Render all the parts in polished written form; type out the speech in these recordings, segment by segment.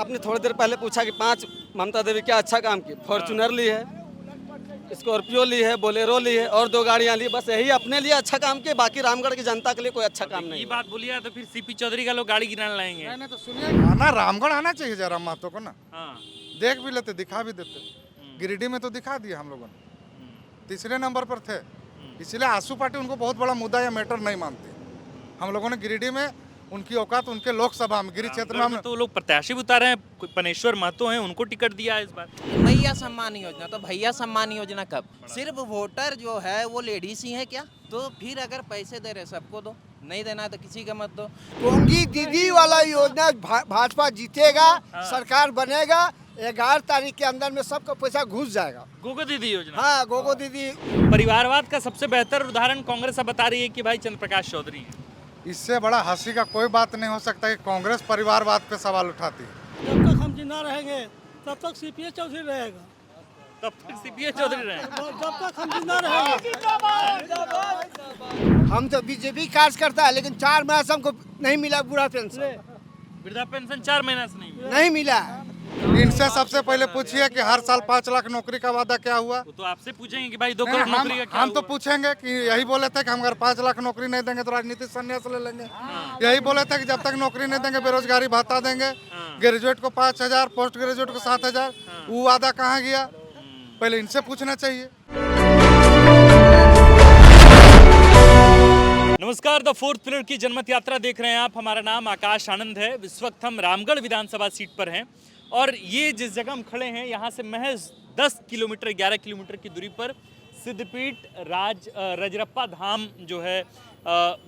आपने थोड़ी देर पहले पूछा कि 5 ममता देवी क्या अच्छा काम की। फॉर्चूनर ली है, स्कॉर्पियो ली है, बोलेरो ली है और 2 गाड़ियां ली। बस यही अपने लिए अच्छा काम किए, बाकी रामगढ़ की जनता के लिए कोई अच्छा काम ये नहीं। बात बोली है तो फिर सीपी चौधरी का लोग गाड़ी गिराने लाएंगे। नहीं तो सुनिए, आना रामगढ़ आना चाहिए जरा महतो को ना, हाँ। देख भी लेते, दिखा भी देते। गिरिडीह में तो दिखा दिया हम लोगों ने, तीसरे नंबर पर थे। इसलिए आसू पार्टी उनको बहुत बड़ा मुद्दा या मैटर नहीं मानती। हम लोगों ने गिरिडीह में उनकी औकात, उनके लोकसभा में गिरिडीह क्षेत्र में रामगढ़ में तो लोग प्रत्याशी भी उतारे हैं, कोई पनेश्वर महतो हैं, उनको टिकट दिया है इस बार। भैया सम्मान योजना, तो भैया सम्मान योजना कब? सिर्फ वोटर जो है वो लेडीज ही है क्या? तो फिर अगर पैसे दे रहे सबको दो, नहीं देना तो किसी का मत दो। गोंगी दीदी वाला योजना भाजपा जीतेगा, सरकार बनेगा, 11 तारीख के अंदर में सबका पैसा घुस जाएगा। गोगो दीदी योजना। हाँ, गोगो दीदी। परिवारवाद का सबसे बेहतर उदाहरण कांग्रेस अब बता रही है कि भाई चंद्र प्रकाश चौधरी हैं। इससे बड़ा हंसी का कोई बात नहीं हो सकता कि कांग्रेस परिवारवाद पे सवाल उठाती है। जब तक हम जिंदा रहेंगे तब तक सीपीए चौधरी रहेगा। तब तक सीपीए चौधरी रहे। जब तक हम जिंदा रहेंगे। हम तो बीजेपी कार्यकर्ता है, लेकिन 4 महीने से हमको नहीं मिला बुढ़ा पेंशन। वृद्धा पेंशन 4 महीना से नहीं मिला। नहीं मिला है। इनसे सबसे पहले पूछिए कि हर साल 5 लाख नौकरी का वादा क्या हुआ। वो तो आपसे पूछेंगे कि भाई 2 नहीं, करोड़ नौकरी का क्या हम तो हुआ? पूछेंगे कि यही बोले थे कि हम अगर 5 लाख नौकरी नहीं देंगे तो राजनीतिक संन्यास ले लेंगे। यही बोले थे कि जब तक नौकरी नहीं देंगे बेरोजगारी भत्ता देंगे। ग्रेजुएट को 5,000, पोस्ट ग्रेजुएट को 7,000। वो वादा कहाँ गया? पहले इनसे पूछना चाहिए। नमस्कार, द फोर्थ पिलर की जनमत यात्रा देख रहे हैं आप। हमारा नाम आकाश आनंद है। इस वक्त हम रामगढ़ विधानसभा सीट पर हैं और ये जिस जगह हम खड़े हैं यहाँ से महज 10 किलोमीटर 11 किलोमीटर की दूरी पर सिद्धपीठ रजरप्पा धाम जो है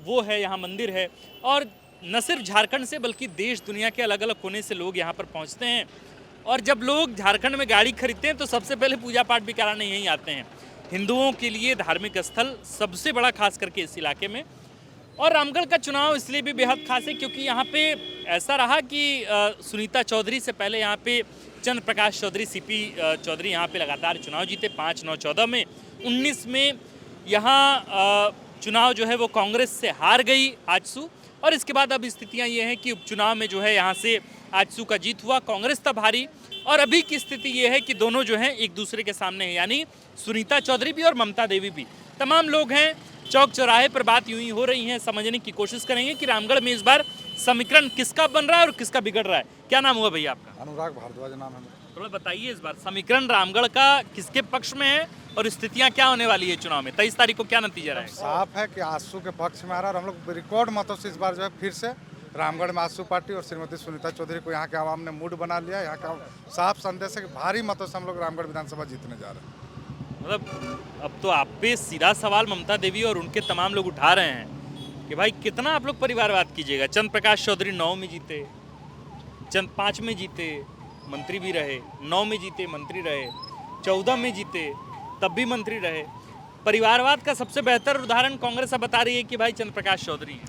वो है, यहाँ मंदिर है। और न सिर्फ झारखंड से बल्कि देश दुनिया के अलग अलग कोने से लोग यहाँ पर पहुँचते हैं। और जब लोग झारखंड में गाड़ी खरीदते हैं तो सबसे पहले पूजा पाठ भी कराने यहीं आते हैं। हिंदुओं के लिए धार्मिक स्थल सबसे बड़ा, खास करके इस इलाके में। और रामगढ़ का चुनाव इसलिए भी बेहद खास है क्योंकि यहाँ पे ऐसा रहा कि सुनीता चौधरी से पहले यहाँ पे चंद्र प्रकाश चौधरी, सीपी चौधरी यहाँ पे लगातार चुनाव जीते। 5, 9, 14 में, 19 में यहाँ चुनाव जो है वो कांग्रेस से हार गई आजसू। और इसके बाद अब स्थितियाँ ये हैं कि उपचुनाव में जो है यहाँ से आजसू का जीत हुआ, कांग्रेस तब हारी। और अभी की स्थिति ये है कि दोनों जो हैं एक दूसरे के सामने हैं, यानी सुनीता चौधरी भी और ममता देवी भी। तमाम लोग हैं, चौक चौराहे पर बात यूं ही हो रही है। समझने की कोशिश करेंगे कि रामगढ़ में इस बार समीकरण किसका बन रहा है और किसका बिगड़ रहा है। क्या नाम हुआ भैया आपका? अनुराग भारद्वाज नाम है। थोड़ा बताइए इस बार समीकरण रामगढ़ का किसके पक्ष में है और स्थितियां क्या होने वाली है चुनाव में? 23 तारीख को क्या नतीजा रहेगा? साफ है कि आसू के पक्ष में आ रहा है और हम लोग रिकॉर्ड मतों से इस बार जो है फिर से रामगढ़ में आसू पार्टी और श्रीमती सुनीता चौधरी को यहाँ के आवाम ने मूड बना लिया। यहाँ का साफ संदेश है कि भारी मतों से हम लोग रामगढ़ विधानसभा जीतने जा रहे हैं। मतलब अब तो आप पे सीधा सवाल ममता देवी और उनके तमाम लोग उठा रहे हैं कि भाई कितना आप लोग परिवारवाद कीजिएगा। चंद्र प्रकाश चौधरी 9 में जीते, 5 में जीते, मंत्री भी रहे, 9 में जीते, मंत्री रहे, 14 में जीते, तब भी मंत्री रहे। परिवारवाद का सबसे बेहतर उदाहरण कांग्रेस अब बता रही है कि भाई चंद्र प्रकाश चौधरी हैं।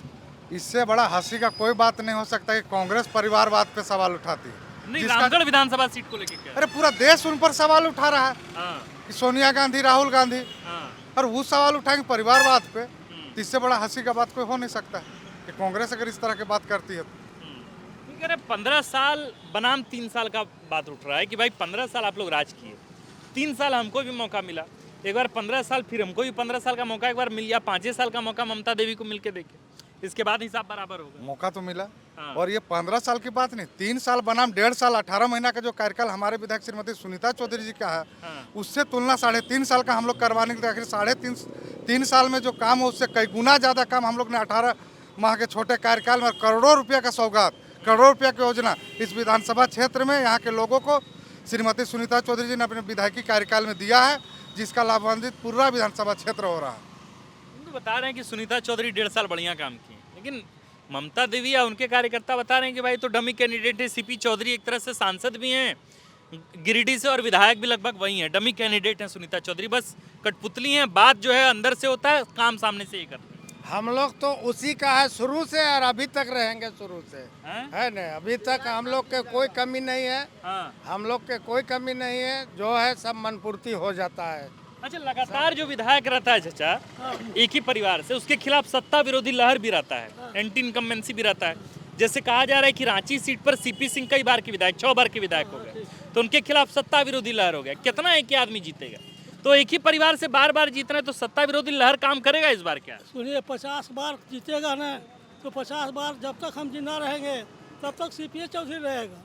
इससे बड़ा हंसी का कोई बात नहीं हो सकता कि कांग्रेस परिवारवाद पे सवाल उठाती है। नहीं, रामगढ़ विधानसभा सीट को लेकर क्या? अरे पूरा देश उन पर सवाल उठा रहा है हाँ, कि सोनिया गांधी, राहुल गांधी, हाँ। और वो सवाल उठाएंगे परिवारवाद पे। तो इससे बड़ा हंसी का बात कोई हो नहीं सकता है कि कांग्रेस अगर इस तरह की बात करती है तो। ठीक है, 15 साल बनाम 3 साल का बात उठ रहा है कि भाई 15 साल आप लोग राज किए, 3 साल हमको भी मौका मिला, एक बार 15 साल फिर हमको भी 15 साल का मौका एक बार मिल गया, 5 साल का मौका ममता देवी को मिल के देखे, इसके बाद हिसाब बराबर होगा। मौका तो मिला। हाँ। और ये 15 साल की बात नहीं, 3 साल बनाम 1.5 साल, 18 महीना का जो कार्यकाल हमारे विधायक श्रीमती सुनीता चौधरी जी का है, हाँ। उससे तुलना 3.5 साल का हम लोग करवाने के आखिर 3.5 साल में जो काम है उससे कई गुना ज़्यादा काम हम लोग ने 18 माह के छोटे कार्यकाल में करोड़ों रुपये का सौगात, करोड़ों रुपये की योजना इस विधानसभा क्षेत्र में यहाँ के लोगों को श्रीमती सुनीता चौधरी जी ने अपने विधायकी कार्यकाल में दिया है, जिसका लाभान्वित पूरा विधानसभा क्षेत्र हो रहा है। तो बता रहे हैं कि सुनीता चौधरी 1.5 साल बढ़िया काम किए, लेकिन ममता देवी या उनके कार्यकर्ता बता रहे हैं कि भाई तो डमी कैंडिडेट है। सीपी चौधरी एक तरह से सांसद भी हैं गिरिडीह से और विधायक भी लगभग वही हैं, डमी कैंडिडेट हैं सुनीता चौधरी, बस कठपुतली हैं। बात जो है अंदर से होता है, काम सामने से ही करते हैं। हम लोग तो उसी का है शुरू से और अभी तक रहेंगे शुरू से, है ना। अभी तक हम लोग के कोई कमी नहीं है। हाँ। हम लोग के कोई कमी नहीं है, जो है सब मनपूर्ति हो जाता है। अच्छा, लगातार जो विधायक रहता है चाचा एक ही परिवार से, उसके खिलाफ सत्ता विरोधी लहर भी रहता है, एंटी इनकम्बेंसी भी रहता है। जैसे कहा जा रहा है कि रांची सीट पर सीपी सिंह कई बार के विधायक 6 बार के विधायक हो गए, तो उनके खिलाफ सत्ता विरोधी लहर हो गया। कितना एक ही आदमी जीतेगा? तो एक ही परिवार से बार बार जीतना है तो सत्ता विरोधी लहर काम करेगा इस बार क्या? सुनिए 50 बार जीतेगा ना, तो 50 बार जब तक हम जिंदा रहेंगे तब तक सीपीए चौधरी रहेगा,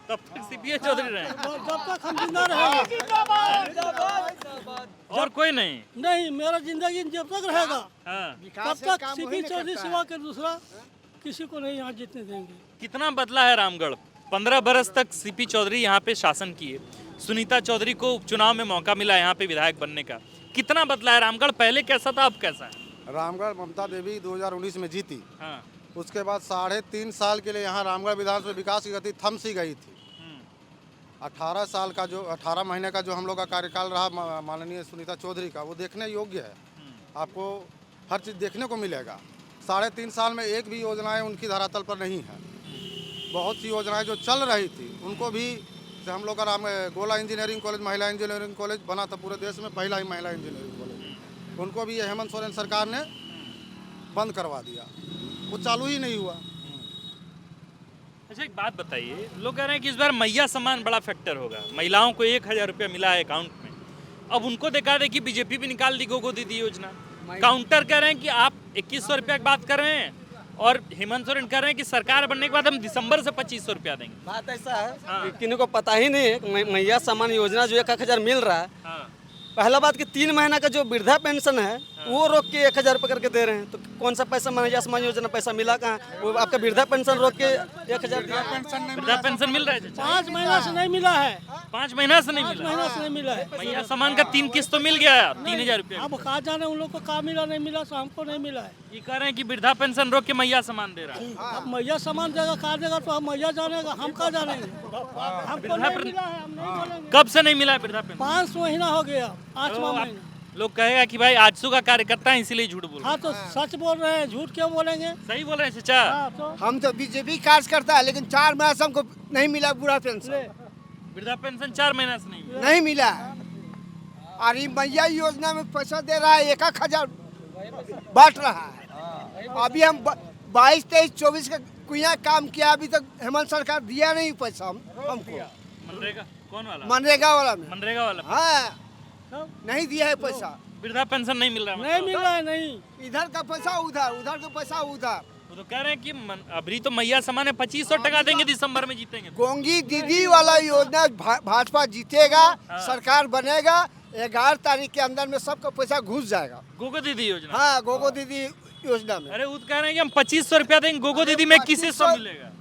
तब तक सीपीए चौधरी रहे, जब तक हम जिंदा रहेंगे और कोई नहीं। नहीं, मेरा जिंदगी जब तक रहेगा हाँ। तब तक सीपी चौधरी सिवा के दूसरा किसी को नहीं यहाँ जीतने देंगे। कितना बदला है रामगढ़? 15 बरस तक सीपी चौधरी यहाँ पे शासन किए, सुनीता चौधरी को उपचुनाव में मौका मिला यहाँ पे विधायक बनने का। कितना बदला है रामगढ़? पहले कैसा था, अब कैसा है? रामगढ़ ममता देवी 2019 में जीती, हाँ। उसके बाद 3.5 साल के लिए यहाँ रामगढ़ विधानसभा विकास की गति थम सी गई थी। 18 महीने का जो हम लोग का कार्यकाल रहा माननीय सुनीता चौधरी का, वो देखने योग्य है। आपको हर चीज़ देखने को मिलेगा। 3.5 साल में एक भी योजनाएं उनकी धरातल पर नहीं है। बहुत सी योजनाएं जो चल रही थी उनको भी, जैसे हम लोग का गोला इंजीनियरिंग कॉलेज, महिला इंजीनियरिंग कॉलेज बना था पूरे देश में, पहला ही महिला इंजीनियरिंग कॉलेज, उनको भी ये हेमंत सोरेन सरकार ने बंद करवा दिया, वो चालू ही नहीं हुआ। अच्छा एक बात बताइए, लोग कह रहे हैं कि इस बार मैया सम्मान बड़ा फैक्टर होगा, महिलाओं को 1000 रुपया मिला है अकाउंट में, अब उनको देखा दे कि बीजेपी भी निकाल दी गोगो दीदी योजना। काउंटर कह रहे हैं कि आप 2100 रुपया की बात कर रहे हैं और हेमंत सोरेन कह रहे हैं कि सरकार बनने के बाद हम दिसंबर से 2500 रुपया देंगे। बात ऐसा है कि किन्हीं को पता ही नहीं है कि मैया सम्मान योजना जो 1000 मिल रहा है। हाँ। पहला बात कि 3 महीना का जो वृद्धा पेंशन है वो रोक के 1000 रुपये करके दे रहे हैं, तो कौन सा पैसा मैया सम्मान योजना पैसा मिला कहाँ? वो आपका वृद्धा पेंशन रोक के 1000 वृद्धा पेंशन मिल रहा है? 5 महीना से नहीं मिला है, 5 महीना से नहीं 5 मिला। महीना से नहीं मिला है। मैया सम्मान का 3 किस्त तो मिल गया, 3000 रुपया। अब कहा जाने उन लोग को कहा मिला नहीं मिला, तो हमको नहीं मिला है। ये कह रहे हैं कि वृद्धा पेंशन रोक के मैया सम्मान दे रहा है। अब मैया सामान देगा, कहा देगा, तो हम मैया जानेगा, हम कहा जानेंगे? हमको नहीं मिला है, हम नहीं बोलेंगे। कब से नहीं मिला है वृद्धा पेंशन? 5 महीना हो गया, 8वां महीना। लोग कहेगा कि भाई आजसू का कार्यकर्ता है इसीलिए झूठ बोल रहे हाँ, तो सच बोल रहे हैं, झूठ क्यों बोलेंगे? हैं। सही बोल रहे हैं चाचा। हाँ, तो हम तो बीजेपी कार्यकर्ता है, लेकिन 4 महीना से हमको नहीं मिला बुरा पेंशन, वृद्धा पेंशन 4 महीना से नहीं मिला। नहीं मिला है। और ये मैया योजना में पैसा दे रहा है, 1000 बांट रहा है। अभी हम 22, 23, 24 का कुया काम किया, अभी तक हेमंत सरकार दिया नहीं पैसा हमको। मनरेगा कौन वाला? मनरेगा वाला में, मनरेगा वाला हाँ नहीं दिया है पैसा। वृद्धा पेंशन नहीं मिल रहा नहीं मिल रहा है, नहीं। इधर का पैसा उधर, उधर का पैसा उधर। वो तो कह रहे हैं कि अभी तो मैया सम्मान है 2500 टका देंगे, दिसंबर में जीतेंगे। गोंगी दीदी वाला योजना भाजपा जीतेगा, सरकार बनेगा, 11 तारीख के अंदर में सबका पैसा घुस जाएगा। गोगो दीदी योजना? हाँ, गोगो दीदी योजना में। अरे वो तो कह रहे हैं कि हम 2500 रुपया देंगे, गोगो दीदी में किसी से मिलेगा?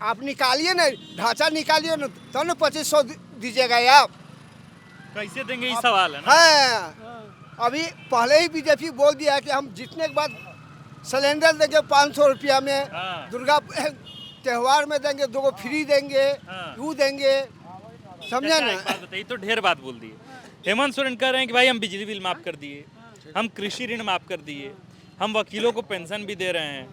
आप निकालिए ना, ढांचा निकालिए ना, तब ना 2500 दीजिएगा आप। कैसे देंगे ये सवाल है ना। हाँ, अभी पहले ही बीजेपी बोल दिया है कि हम जीतने के बाद सिलेंडर देंगे 500 रुपया में, हाँ। दुर्गा त्योहार में देंगे, 2 फ्री देंगे, हाँ। वो देंगे, समझे एक ना? बात बताइए, तो ढेर बात बोल दी। हेमंत सोरेन कह रहे हैं कि भाई हम बिजली बिल माफ कर दिए, हम कृषि ऋण माफ कर दिए, हम वकीलों को पेंशन भी दे रहे हैं,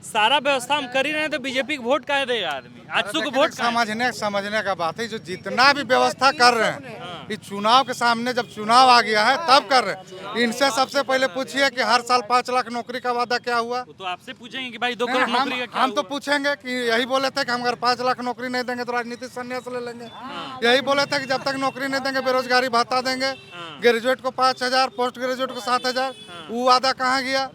सारा व्यवस्था हम कर ही रहे हैं, तो बीजेपी को वोट काहे देगा आदमी? आजसू को वोट समझने का बात है, जो जितना भी व्यवस्था कर रहे हैं, इस चुनाव के सामने जब चुनाव आ गया है तब कर रहे हैं। इनसे सबसे पहले पूछिए कि हर साल 5 लाख नौकरी का वादा क्या हुआ? वो तो आपसे पूछेंगे कि भाई 2 करोड़ नौकरी का क्या हम तो हुआ? पूछेंगे कि यही बोले थे कि हम अगर 5 लाख नौकरी नहीं देंगे तो राजनीतिक संन्यास ले लेंगे। यही बोले थे कि जब तक नौकरी नहीं देंगे बेरोजगारी भत्ता देंगे, ग्रेजुएट को 5000, पोस्ट ग्रेजुएट को 7000। वो वादा कहाँ गया?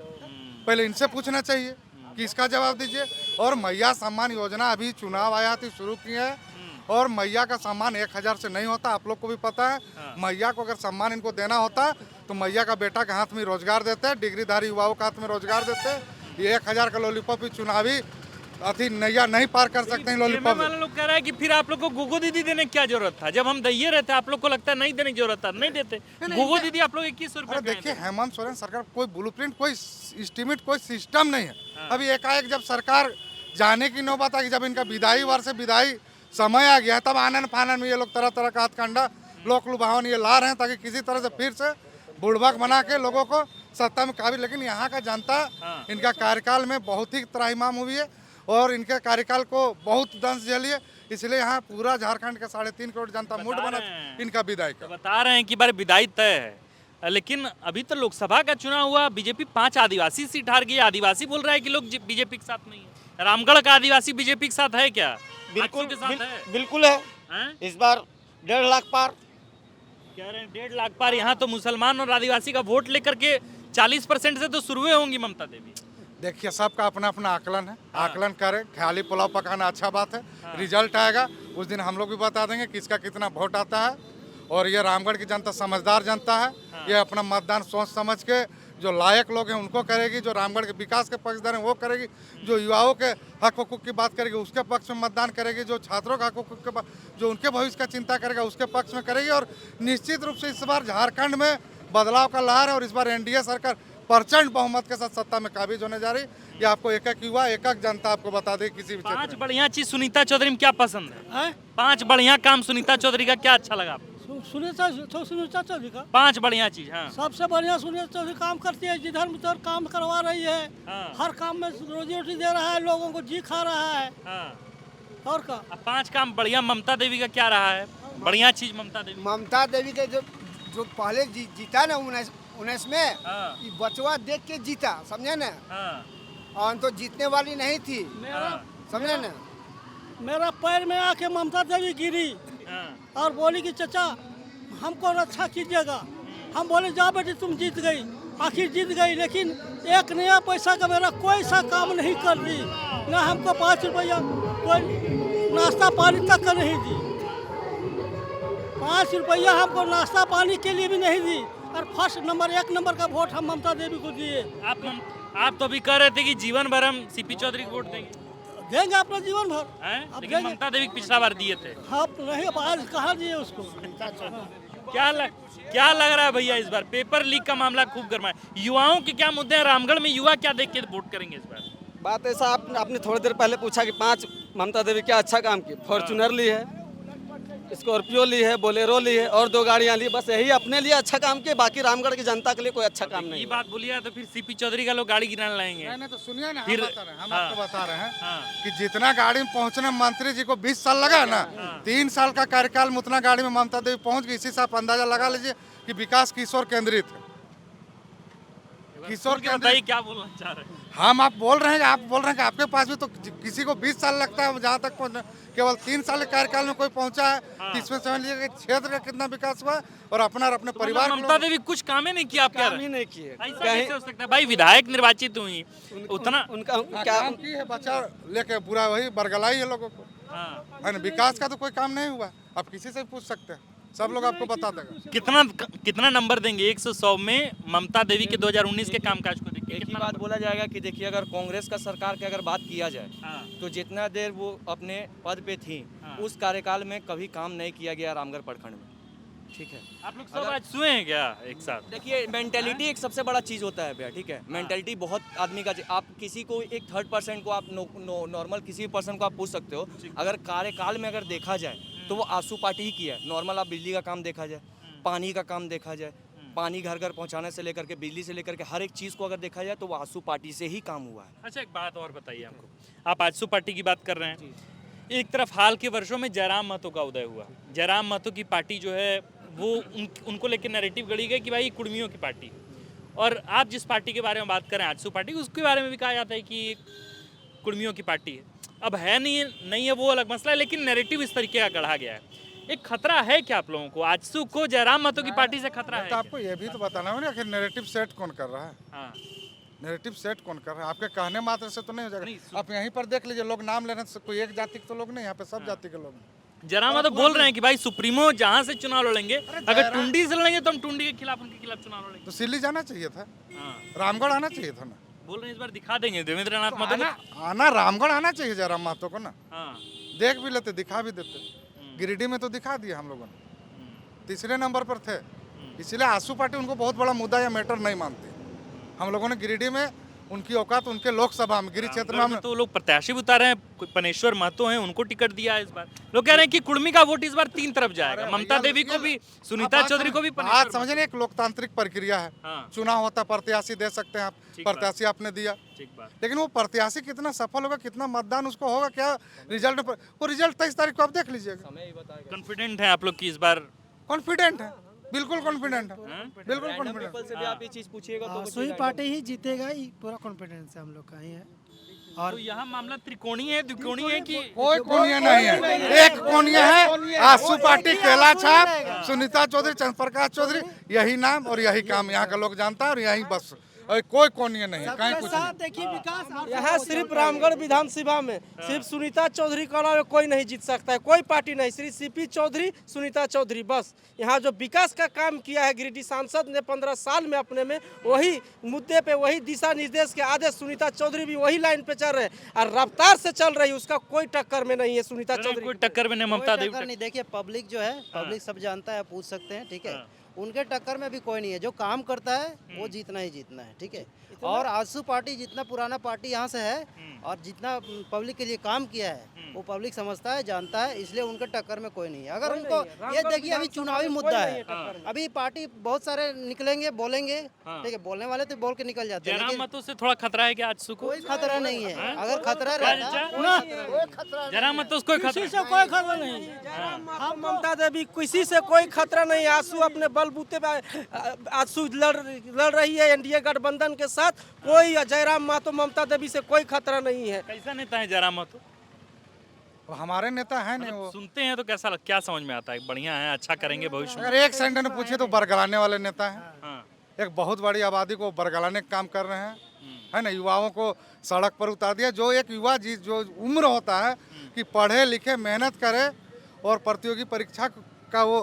पहले इनसे पूछना चाहिए कि इसका जवाब दीजिए। और मैया सम्मान योजना अभी चुनाव आया थी शुरू की है, और मैया का सम्मान 1000 से नहीं होता, आप लोग को भी पता है। मैया को अगर सम्मान इनको देना होता तो मैया का बेटा के हाथ में रोजगार देते, डिग्रीधारी युवाओं के हाथ में रोजगार देते। ये 1000 का लॉलीपॉप ही चुनावी अथी नैया नहीं पार कर सकते हैं लॉलीपॉप। वाले लोग कह रहा है कि फिर आप लोग को गोगो दीदी देने की क्या जरूरत था? जब हम दिए रहते आप लोग को लगता है नहीं देने की जरूरत था, नहीं देते। गोगो दीदी आप लोग 2100 रुपया देखिए, हेमंत सोरेन सरकार कोई ब्लूप्रिंट, कोई एस्टीमेट, कोई सिस्टम नहीं है। अभी एकाएक जब सरकार जाने की नौबत आ गई, जब इनका विदाई वर्ष विदाई समय आ गया, तब आनन फानन में ये लोग तरह तरह का हथकंडा, लोक लुभावन ये ला रहे हैं ताकि किसी तरह से फिर से बुड़बक बना के लोगों को सत्ता में काबिल। लेकिन यहाँ का जनता इनका कार्यकाल में बहुत ही त्राहिमाम हुई है और इनके कार्यकाल को बहुत दंश झेली है, इसलिए यहाँ पूरा झारखंड का 3.5 करोड़ जनता मूड बना इनका विदाई का। बता रहे हैं कि बार विदाई तय है, लेकिन अभी तो लोकसभा का चुनाव हुआ, बीजेपी 5 आदिवासी सीट हार गई। आदिवासी बोल रहा है कि लोग बीजेपी के साथ नहीं है। रामगढ़ का आदिवासी बीजेपी के साथ है क्या? बिल्कुल आजसू के साथ है? बिल्कुल है। हैं? इस बार 1.5 लाख पार। कह रहे हैं 1.5 लाख पार। यहाँ तो मुसलमान और आदिवासी का वोट लेकर के 40% से तो शुरुए होंगी ममता देवी। देखिए सबका अपना अपना आकलन है, आकलन करें। ख्याली पुलाव पकाना अच्छा बात है। रिजल्ट आएगा उस दिन हम लोग भी बता देंगे किसका कितना वोट आता है। और ये रामगढ़ की जनता समझदार जनता है। ये अपना मतदान सोच समझ के जो लायक लोग हैं उनको करेगी, जो रामगढ़ के विकास के पक्षधर हैं वो करेगी, जो युवाओं के हक हुकूक की बात करेगी उसके पक्ष में मतदान करेगी, जो छात्रों का हक हुकूक के जो उनके भविष्य का चिंता करेगा उसके पक्ष में करेगी। और निश्चित रूप से इस बार झारखंड में बदलाव का लहर है और इस बार एनडीए सरकार प्रचंड बहुमत के साथ सत्ता में काबिज होने जा रही। ये आपको एक एक युवा एक एक जनता आपको बता दे किसी भी क्षेत्र 5 में। बढ़िया चीज सुनीता चौधरी में क्या पसंद है? हैं? 5 बढ़िया काम सुनीता चौधरी का क्या अच्छा लगा आपको? सुनीता चौधरी का 5 बढ़िया चीज। हाँ सबसे बढ़िया सुनीता चौधरी काम करती है, जिधर उधर काम करवा रही है। हाँ। हर काम में रोजी रोटी दे रहा है, लोगों को जी खा रहा है। हाँ। और का अब 5 काम बढ़िया ममता देवी का क्या रहा है? बढ़िया चीज ममता देवी। ममता देवी के जो पहले जीता ना 19 में, हाँ। ये बचवा देख के जीता, समझे ना। हाँ। और तो जीतने वाली नहीं थी, समझे ना। मेरा पैर में आके ममता देवी गिरी हाँ। और बोली कि चचा हमको रक्षा कीजिएगा। हम बोले जा बेटी तुम जीत गई। आखिर जीत गई, लेकिन एक नया पैसा का मेरा कोई सा काम नहीं कर दी। ना हमको 5 रुपया कोई नाश्ता पानी तक का नहीं दी। 5 रुपया हमको नाश्ता पानी के लिए भी नहीं दी। और फर्स्ट नंबर 1 नंबर का वोट हम ममता देवी को दिए। आप तो अभी कह रहे थे कि जीवन भर हम सीपी चौधरी को वोट देंगे अपना जीवन भर। हैं? अब लेकिन देंगे। ममता देवी पिछला बार दिए थे। हाँ नहीं, अब आज कहाँ दिए उसको। क्या लग रहा है भैया इस बार? पेपर लीक का मामला खूब गर्मा है। युवाओं के क्या मुद्दे हैं रामगढ़ में? युवा क्या देख के वोट करेंगे इस बार? बात ऐसा आपने थोड़ी देर पहले पूछा कि 5 ममता देवी क्या अच्छा काम की। फॉर्चूनर ली है, स्कॉर्पियो ली है, बोलेरो ली है और 2 गाड़ियाँ ली। बस यही अपने लिए अच्छा काम किए, बाकी रामगढ़ की जनता के लिए कोई अच्छा काम नहीं। ये बात बोलिए तो फिर सीपी चौधरी का लोग गाड़ी गिराने लाएंगे। नहीं तो सुनिए ना, फिर- हम हाँ। आपको बता रहे हैं हाँ। कि जितना गाड़ी में पहुंचने में मंत्री जी को 20 साल लगा ना, 3 साल का कार्यकाल में उतना गाड़ी में ममता देवी पहुंच गई। इसी से आप अंदाजा लगा लीजिए कि विकास किशोर केंद्रित है। किशोर बताइए केंद्रित क्या बोलना चाह रहे हैं? आप बोल रहे हैं कि आपके पास भी तो किसी को 20 साल लगता है जहाँ तक पहुंचने, केवल 3 साल के कार्यकाल में कोई पहुंचा है। इसमें समझ लीजिए कि क्षेत्र का कितना विकास हुआ और अपने परिवार के ममता लोग- देवी कुछ काम ही नहीं किया। आप कह काम रहे ही हैं नहीं किए। ऐसा कैसे हो सकता है भाई? विधायक निर्वाचित हुई उतना। उनका क्या काम की है बच्चा लेके बुरा वही बरगलाई है लोगों को। हाँ। है ना, विकास का तो कोई काम नहीं हुआ। आप किसी से भी पूछ सकते हैं, सब लोग आपको बता देगा। कितना नंबर देंगे 100 से 100 में ममता देवी के 2019 के कामकाज को देखिए? एक ही बात बोला जाएगा कि देखिए अगर कांग्रेस का सरकार की अगर बात किया जाए हाँ। तो जितना देर वो अपने पद पे थी हाँ। उस कार्यकाल में कभी काम नहीं किया गया रामगढ़ प्रखंड में। ठीक है, आप लोग सब आज सोए हैं क्या एक साथ? देखिए मेंटेलिटी एक सबसे बड़ा चीज़ होता है भैया। ठीक है, मेंटेलिटी बहुत आदमी का आप किसी को एक 3rd पर्सन को आप नॉर्मल किसी भी पर्सन को आप पूछ सकते हो। अगर कार्यकाल में अगर देखा जाए तो वो आंसू पार्टी ही किया है। नॉर्मल आप बिजली का काम देखा जाए, पानी का काम देखा जाए, पानी घर घर पहुंचाने से लेकर के बिजली से लेकर के हर एक चीज़ को अगर देखा जाए तो वो आंसू पार्टी से ही काम हुआ है। अच्छा एक बात और बताइए हमको, आप आजसू पार्टी की बात कर रहे हैं। एक तरफ हाल के वर्षों में जयराम महतो का उदय हुआ। जयराम महतो की पार्टी जो है वो उनको लेकर नैरेटिव गढ़ी गई कि भाई कुर्मियों की पार्टी। और आप जिस पार्टी के बारे में बात कर रहे हैं आजसू पार्टी, उसके बारे में भी कहा जाता है कि कुर्मियों की पार्टी है। अब है नहीं है वो अलग मसला है, लेकिन नैरेटिव इस तरीके का गढ़ा गया है। एक खतरा है क्या आप लोगों को? आजसू को जयराम महतो की पार्टी से खतरा है तो क्या? आपको ये भी तो बताना होगा ना, आखिर नैरेटिव सेट कौन कर रहा है। हाँ। नैरेटिव सेट कौन कर रहा है? आपके कहने मात्र से तो नहीं हो नहीं, जाएगा। आप यहीं पर देख लीजिए, लोग नाम लेने से कोई एक जाति के तो लोग नहीं, यहाँ पे सब जाति के लोग हैं। जयराम महतो बोल रहे हैं कि भाई सुप्रीमो जहां से चुनाव लड़ेंगे, अगर टुंडी से लड़ेंगे तो हम टुंडी के खिलाफ उनके खिलाफ चुनाव लड़ेंगे। तो सिल्ली जाना चाहिए था, हाँ। रामगढ़ आना चाहिए था ना। बोल रहे हैं इस बार दिखा देंगे देवेंद्र नाथ तो महतो आना रामगढ़ आना चाहिए जयराम महतो को ना। हाँ। देख भी लेते, दिखा भी देते। गिरिडीह में तो दिखा दिया हम लोगों ने, 3रे नंबर पर थे। इसलिए आंसू पार्टी उनको बहुत बड़ा मुद्दा या मैटर नहीं मानती। हम लोगों ने गिरिडीह में उनकी औकात उनके लोकसभा में गिरी क्षेत्र में हमने तो लोग प्रत्याशी भी उतारे हैं। कोई पनेश्वर महतो हैं, उनको टिकट दिया है इस बार। लोग कह रहे हैं कि कुर्मी का वोट इस बार 3 तरफ जाएगा। ममता देवी को भी, सुनीता चौधरी को भी। बात समझे ना, एक लोकतांत्रिक प्रक्रिया है। हाँ। चुनाव होता, प्रत्याशी दे सकते हैं आप, ठीक बात। प्रत्याशी आपने दिया, ठीक बात। लेकिन वो प्रत्याशी कितना सफल होगा, कितना मतदान उसको होगा, क्या रिजल्ट, वो रिजल्ट 23 तारीख को आप देख लीजिएगा। कॉन्फिडेंट है आप लोग की इस बार? कॉन्फिडेंट है, बिल्कुल कॉन्फिडेंट है, बिल्कुल पीपल कॉन्फिडेंट। से भी आप ये चीज़ पूछिएगा तो सुई पार्टी ही जीतेगा, ही पूरा कॉन्फिडेंस है हम लोग का ही है। तो यहाँ मामला त्रिकोणीय है, द्विकोणीय है कि कोई कोनिया नहीं है, एक कोनिया है। आसू पार्टी, केला छाप, सुनीता चौधरी, चंद्रप्रकाश चौधरी, यही नाम और यही काम यहाँ का लोग जानता है और यही बस, और कोई कोनिया नहीं है, कहीं कुछ नहीं। देखिए विकास यहाँ सिर्फ रामगढ़ विधानसभा में सिर्फ सुनीता चौधरी का नाम कोई नहीं जीत सकता है, कोई पार्टी नहीं, श्री सीपी चौधरी, सुनीता चौधरी बस। यहाँ जो विकास का काम किया है गिरिडीह सांसद ने 15 साल में अपने में, वही मुद्दे पे वही दिशा निर्देश के आदेश सुनीता चौधरी भी वही लाइन पे चल रहे हैं और रफ्तार से चल रही है, उसका कोई टक्कर में नहीं है सुनीता चौधरी। कोई टक्कर में नहीं, ममता देवी टक्कर नहीं। देखिए पब्लिक जो है, पब्लिक सब जानता है, पूछ सकते हैं, ठीक है। उनके टक्कर में भी कोई नहीं है, जो काम करता है वो जीतना ही जीतना है, ठीक है। और आजसू पार्टी जितना पुराना पार्टी यहाँ से है और जितना पब्लिक के लिए काम किया है वो पब्लिक समझता है, जानता है, इसलिए उनके टक्कर में कोई नहीं है। अगर उनको ये देखिए अभी चुनावी मुद्दा है, अभी पार्टी बहुत सारे निकलेंगे, बोलेंगे, ठीक है, बोलने वाले तो बोल के निकल जाते हैं, जयराम लेकिन मतों से थोड़ा खतरा है क्या आजसू को? कोई खतरा नहीं है। अगर खतरा रहता जयराम मतों से कोई खतरा किसी से कोई खबर नहीं। हम ममता देवी किसी से कोई खतरा नहीं है। आंसू अपने बलबूते पे आंसू लड़ रही है एनडीए गठबंधन के साथ, कोई जयराम महतो ममता देवी से कोई खतरा नहीं है। कैसा नेता है जयराम महतो? वो हमारे नेता है नहीं, वो सुनते हैं तो कैसा क्या समझ में आता है? बढ़िया है, अच्छा करेंगे भविष्य में? अगर एक सेंटर में पूछे तो बरगलाने वाले नेता हैं। हाँ। एक बहुत बड़ी आबादी को बरगलाने का काम कर रहे हैं, है ना। युवाओं को सड़क पर उतार दिया। जो एक युवा जो उम्र होता है कि पढ़े लिखे, मेहनत करे और प्रतियोगी परीक्षा का वो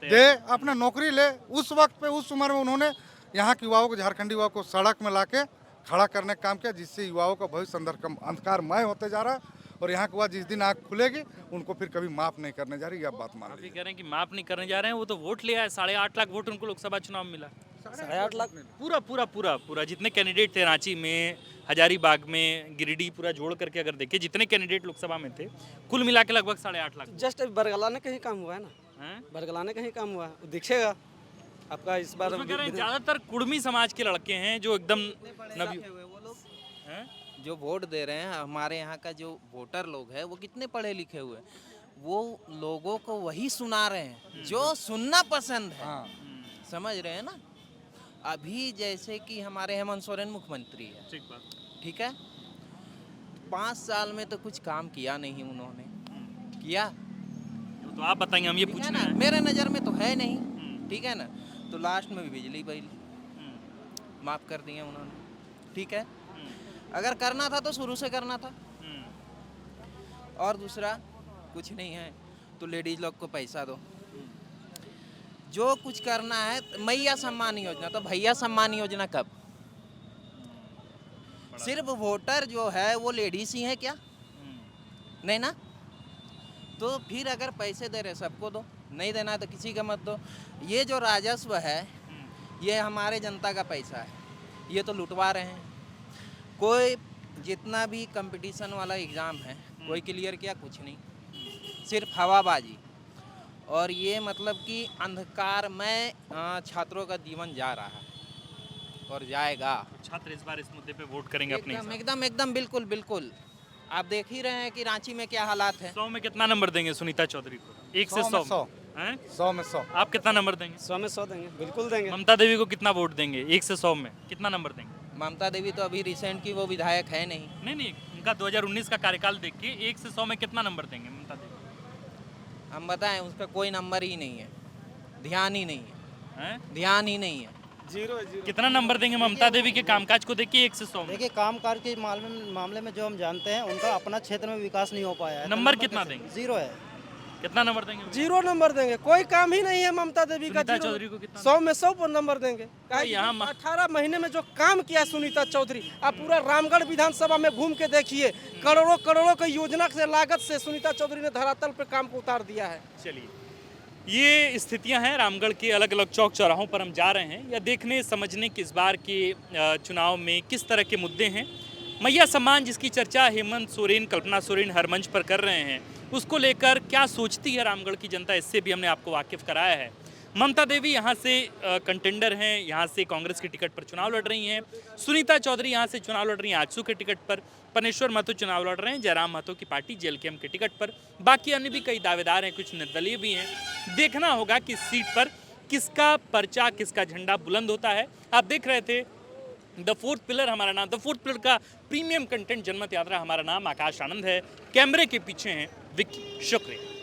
दे, अपना नौकरी ले, उस वक्त पे उस उम्र में उन्होंने यहाँ के युवाओं को, झारखंडी युवाओं को सड़क में लाके खड़ा करने का काम किया, जिससे युवाओं का भविष्य अंधकारमय होते जा रहा है। और यहाँ के बाद जिस दिन आँख खुलेगी उनको फिर कभी माफ नहीं करने जा रही, यह बात मान लीजिए। कह रहे हैं कि माफ नहीं करने जा रहे हैं, वो तो वोट लिया है, 8.5 लाख वोट उनको लोकसभा चुनाव में मिला। 8.5 लाख पूरा पूरा पूरा पूरा जितने कैंडिडेट थे रांची में, हजारीबाग में, गिरिडीह पूरा जोड़ करके अगर देखें जितने कैंडिडेट लोकसभा में थे, कुल मिला के लगभग 8.5 लाख। जस्ट अभी बरगलाने का ही काम हुआ है ना, हैं? बरगलाने का ही काम हुआ है, दिखेगा आपका इस बार। उसमें कह रहे हैं ज्यादातर कुड़मी समाज के लड़के हैं जो एकदम नवी हैं? जो वोट दे रहे हैं, हमारे यहाँ का जो वोटर लोग है वो कितने पढ़े लिखे हुए हैं, वो लोगों को वही सुना रहे हैं जो सुनना पसंद है। समझ रहे हैं ना। अभी जैसे कि हमारे हेमंत सोरेन मुख्यमंत्री है, ठीक बात। ठीक है, 5 साल में तो कुछ काम किया नहीं उन्होंने, किया तो आप बताएंगे, हम ये ठीक है पूछना ना, है। मेरे नज़र में तो है नहीं, ठीक है ना। तो लास्ट में भी बिजली बिल माफ़ कर दिए उन्होंने, ठीक है। अगर करना था तो शुरू से करना था। और दूसरा कुछ नहीं है तो लेडीज लोग को पैसा दो, जो कुछ करना है। मैया सम्मान योजना, तो भैया सम्मान योजना कब? सिर्फ वोटर जो है वो लेडीज ही है क्या? नहीं ना। तो फिर अगर पैसे दे रहे सबको दो, नहीं देना है तो किसी का मत दो। ये जो राजस्व है ये हमारे जनता का पैसा है, ये तो लुटवा रहे हैं। कोई जितना भी कंपटीशन वाला एग्ज़ाम है कोई क्लियर किया? कुछ नहीं, सिर्फ हवाबाजी। और ये मतलब कि अंधकार में छात्रों का जीवन जा रहा है और जाएगा। छात्र इस बार इस मुद्दे पे वोट करेंगे अपने एकदम एकदम एकदम बिल्कुल बिल्कुल। आप देख ही रहे हैं कि रांची में क्या हालात है। 100 में कितना नंबर देंगे सुनीता चौधरी को? 1 से 100 हैं? 100 में 100। आप कितना नंबर देंगे? 100 में 100 देंगे, बिल्कुल देंगे। ममता देवी को कितना वोट देंगे? 1 से 100 में कितना नंबर देंगे? ममता देवी तो अभी रिसेंट की वो विधायक है नहीं। नहीं, उनका 2019 का कार्यकाल देख के 1 से 100 में कितना नंबर देंगे ममता देवी? हम बताएं, उसका कोई नंबर ही नहीं है, ध्यान ही नहीं है, हैं? ध्यान ही नहीं है। जीरो। कितना नंबर देंगे ममता देवी के कामकाज को देखिए 1 से 100 में? देखिए कामकाज के मामले में जो हम जानते हैं, उनका अपना क्षेत्र में विकास नहीं हो पाया है। नंबर कितना देंगे? 0 है। कितना नंबर देंगे? 0 नंबर देंगे, कोई काम ही नहीं है ममता देवी का। सुनीता चौधरी को कितना? 100 में 100 पर नंबर देंगे। यहाँ 18 महीने में जो काम किया है सुनीता चौधरी, आप पूरा रामगढ़ विधानसभा में घूम के देखिए, करोड़ों करोड़ों की योजना से लागत से सुनीता चौधरी ने धरातल पे काम को उतार दिया है। चलिए, ये स्थितियां हैं रामगढ़ के अलग अलग चौक चौराहों पर हम जा रहे हैं या देखने समझने कि इस बार के चुनाव में किस तरह के मुद्दे हैं। मैया सम्मान जिसकी चर्चा हेमंत सोरेन, कल्पना सोरेन हर मंच पर कर रहे हैं, उसको लेकर क्या सोचती है रामगढ़ की जनता, इससे भी हमने आपको वाकिफ कराया है। ममता देवी यहाँ से कंटेंडर हैं, यहाँ से कांग्रेस की टिकट पर चुनाव लड़ रही हैं। सुनीता चौधरी यहाँ से चुनाव लड़ रही हैं आजसू के टिकट पर। पनेश्वर महतो चुनाव लड़ रहे हैं जयराम महतो की पार्टी जेएलकेएम के टिकट पर। बाकी अन्य भी कई दावेदार हैं, कुछ निर्दलीय भी हैं। देखना होगा कि इस सीट पर किसका पर्चा, किसका झंडा बुलंद होता है। आप देख रहे थे द फोर्थ पिलर हमारा नाम, द फोर्थ पिलर का प्रीमियम कंटेंट जनमत यात्रा, हमारा नाम आकाश आनंद है। कैमरे के पीछे हैं विक्की। शुक्रिया।